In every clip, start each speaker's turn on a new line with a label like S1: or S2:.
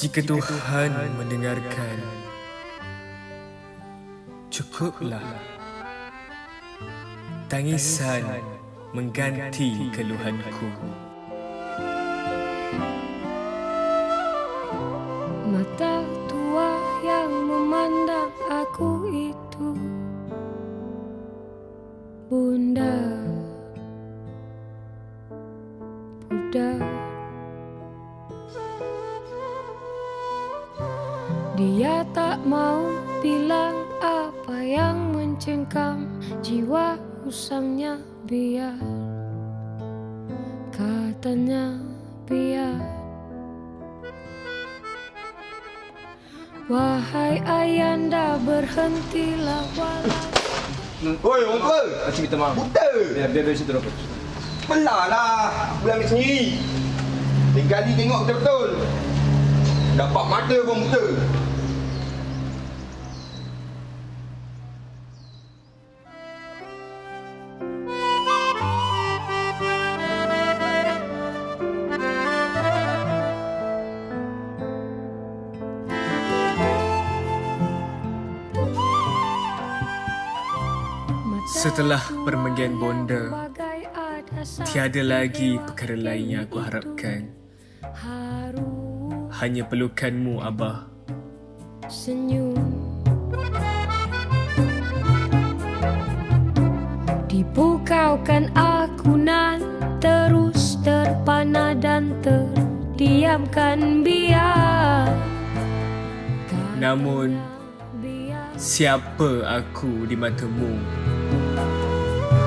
S1: Jika Tuhan mendengarkan, cukuplah. Tangisan mengganti keluhanku.
S2: Mata tua yang memandang aku itu, Bunda, budak. Dia tak mau bilang apa yang mencengkam jiwa usangnya. Biar, katanya biar. Wahai ayanda, berhentilah walau.
S3: Oi, orang tua.
S4: Pakcik minta maaf.
S3: Buta.
S4: Biar situ dapat.
S3: Belah lah. Aku ambil sendiri. Lain kali tengok betul-betul. Dapat mata pun buta.
S1: Setelah permenggian bonda, tiada lagi perkara lain yang aku harapkan. Hanya pelukanmu, Abah.
S2: Senyum dipukaukan aku nan terus terpana dan terdiamkan. Biar,
S1: Namun, siapa aku di matamu?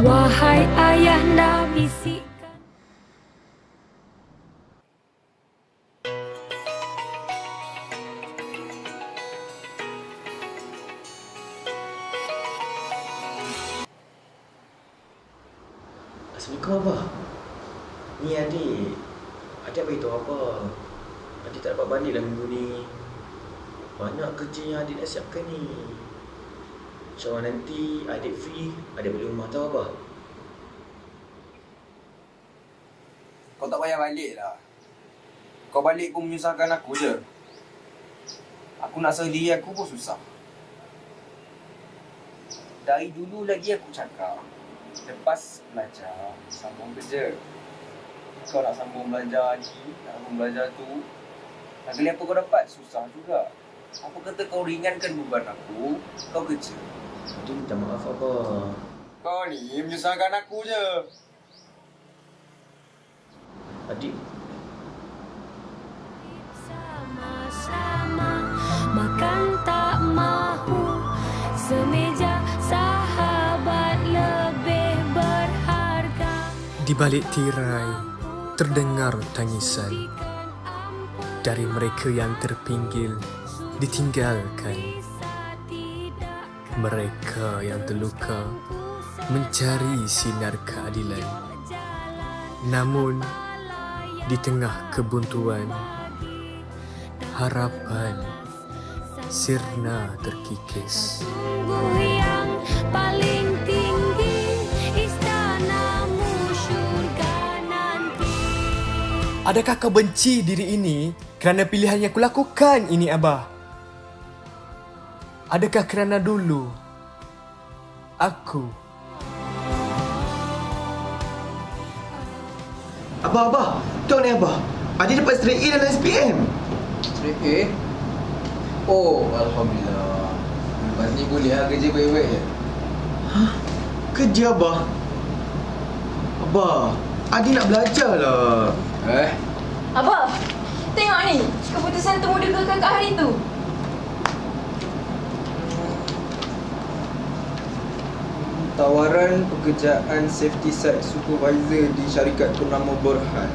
S2: wahai ayahanda, bisikkan.
S4: Assalamualaikum, Abah. Ni adik. Adik beritahu apa? Adik tak dapat balik dah minggu ni. Banyak kerja yang adik nak siapkan ni. InsyaAllah nanti adik free, adik balik rumah tau, Abah.
S5: Kau tak payah balik lah. Kau balik pun menyusahkan aku je. Aku nak sendiri aku pun susah. Dari dulu lagi aku cakap, lepas belajar, sambung kerja. Kau nak sambung belajar ni, nak sambung belajar tu, lagi apa kau dapat? Susah juga. Apa kata kau ringankan beban aku, kau kerja.
S4: Adik minta maaf, Abah.
S5: Kau ni menyusahkan aku je.
S4: Adik,
S2: Sama-sama makan tak mahu, semeja sahabat lebih berharga.
S1: Di balik tirai, terdengar tangisan dari mereka yang terpinggil, ditinggalkan. Mereka yang terluka mencari sinar keadilan. Namun, di tengah kebuntuan, harapan sirna terkikis.
S2: Sungguh yang paling tinggi, istanamu syurga nanti.
S1: Adakah kau benci diri ini kerana pilihan yang kulakukan ini, Abah? Adakah kerana dulu aku
S3: Abah. Tengok ni Abah. Adik dapat straight A dalam SPM.
S5: Straight A? Oh, Alhamdulillah. Lepas ni boleh lah kerja baik-baik je.
S3: Hah? Kerja Abah? Abah, adik nak belajar lah.
S6: Abah, tengok ni keputusan temu dengan kakak hari tu.
S5: Tawaran pekerjaan safety site supervisor di syarikat bernama Borhan.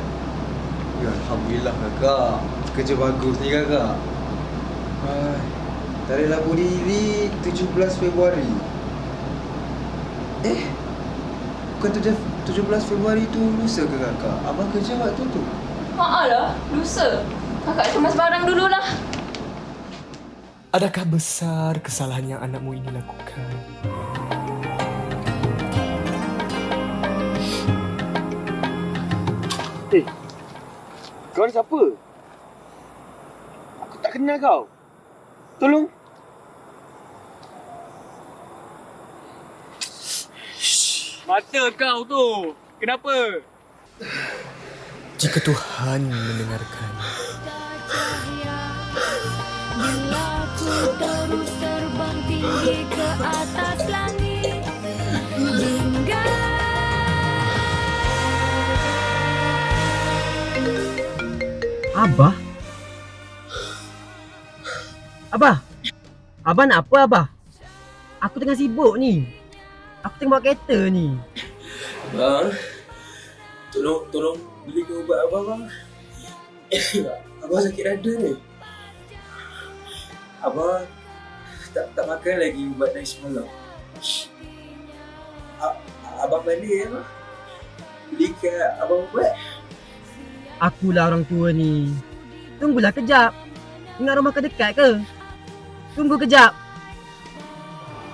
S5: Ya, Alhamdulillah kakak. Kerja bagus ni kakak. Tarikh labur diri 17 Februari. Bukan 17 Februari tu lusa ke kakak? Abang kerja waktu tu?
S6: Maaf lusa. Kakak cemas barang dululah.
S1: Adakah besar kesalahan yang anakmu ini lakukan?
S5: Kau ni siapa? Aku tak kenal kau. Tolong. Mata kau tu. Kenapa?
S1: Jika Tuhan mendengarkan,
S2: cahaya bila ku terus terbang tinggi ke atas langit hingga
S7: Abah? Abah? Abah nak apa Abah? Aku tengah sibuk ni. Aku tengah bawa kereta ni.
S4: Bang, tolong belikan ubat abang bang. Abang sakit dada ni. Abang tak makan lagi ubat dari semalam. Abang balik ya bang. Belikan abang ubat.
S7: Akulah orang tua ni. Tunggulah kejap. Ingat rumah kau dekat ke? Tunggu kejap.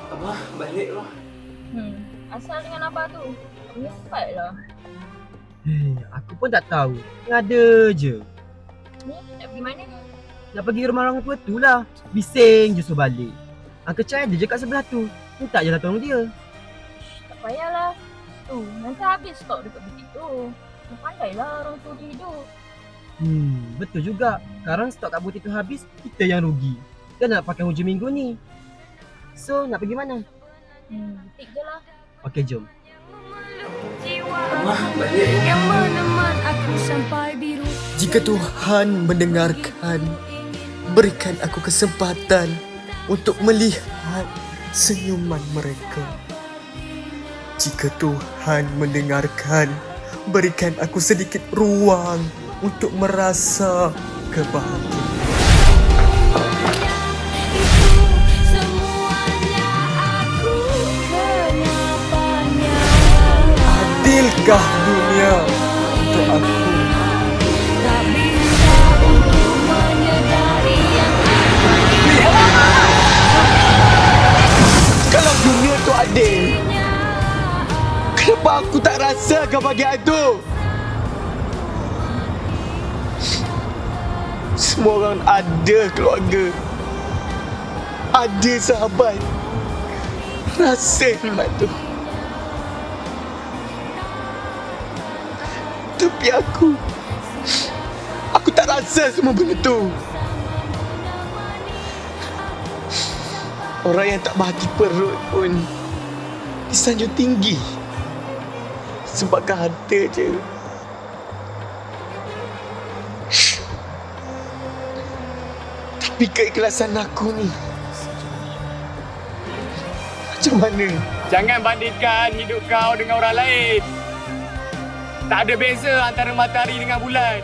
S4: Abang balik bang.
S6: Asal dengan Abah tu. Menyempatlah.
S7: Aku pun tak tahu. Ngada je.
S6: Ni nak pergi mana ni?
S7: Nak pergi rumah orang tua tu lah. Bising je suruh balik. Uncle Chai ada je kat sebelah tu. Minta je lah tolong dia.
S6: Tak payahlah. Tu, nanti habis stok dekat butik tu. Pandailah orang tu hidup.
S7: Betul juga. Sekarang stok kat butik tu habis, kita yang rugi. Kan nak pakai hujung minggu ni. So, nak pergi mana?
S6: Butik je lah.
S7: Okey, jom.
S4: Abang balik.
S2: yang meneman aku sampai biru.
S1: jika Tuhan mendengarkan, berikan aku kesempatan untuk melihat senyuman mereka. Jika Tuhan mendengarkan, berikan aku sedikit ruang untuk merasa kebahagiaan.
S2: Semuanya aku kenyapanya.
S1: Adilkah dunia untuk aku?
S2: Tak bisa untuk menyedari yang
S3: Kalau dunia tu adil, kenapa aku tak rasa kebahagiaan tu? Semua orang ada keluarga, ada sahabat, rasa nikmat tu. Tapi aku tak rasa semua benda tu. Orang yang tak bahagi perut pun disanjung tinggi sebabkan harta je. Tapi keikhlasan aku ni macam mana?
S5: Jangan bandingkan hidup kau dengan orang lain. Tak ada beza antara matahari dengan bulan.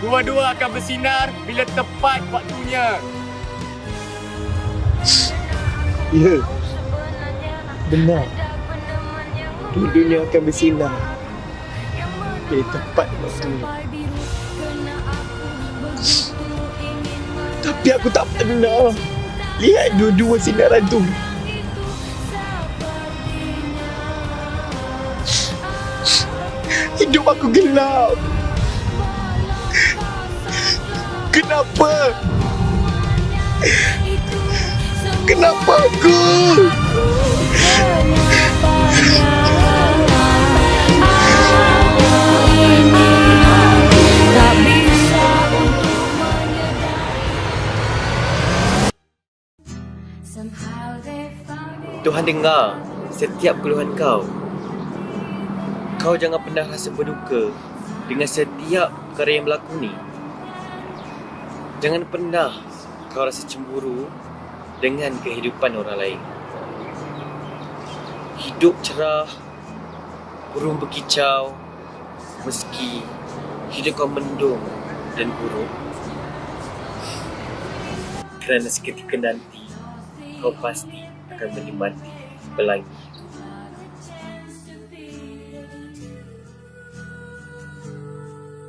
S5: Dua-dua akan bersinar bila tepat waktunya.
S3: Ya, benar. Dua-duanya akan bersinar bila tepat waktunya. Tapi aku tak pernah lihat dua-dua sinaran tu. Hidup aku gelap. Kenapa? Kenapa aku?
S2: tak bisa untuk menyedari. Somehow they found it.
S4: Tuhan dengar setiap keluhan kau. Kau jangan pernah rasa berduka dengan setiap perkara yang berlaku ni. Jangan pernah kau rasa cemburu dengan kehidupan orang lain. Hidup cerah, burung berkicau, meski hidup kau mendung dan buruk. Kerana seketika nanti kau pasti akan menikmati pelangi.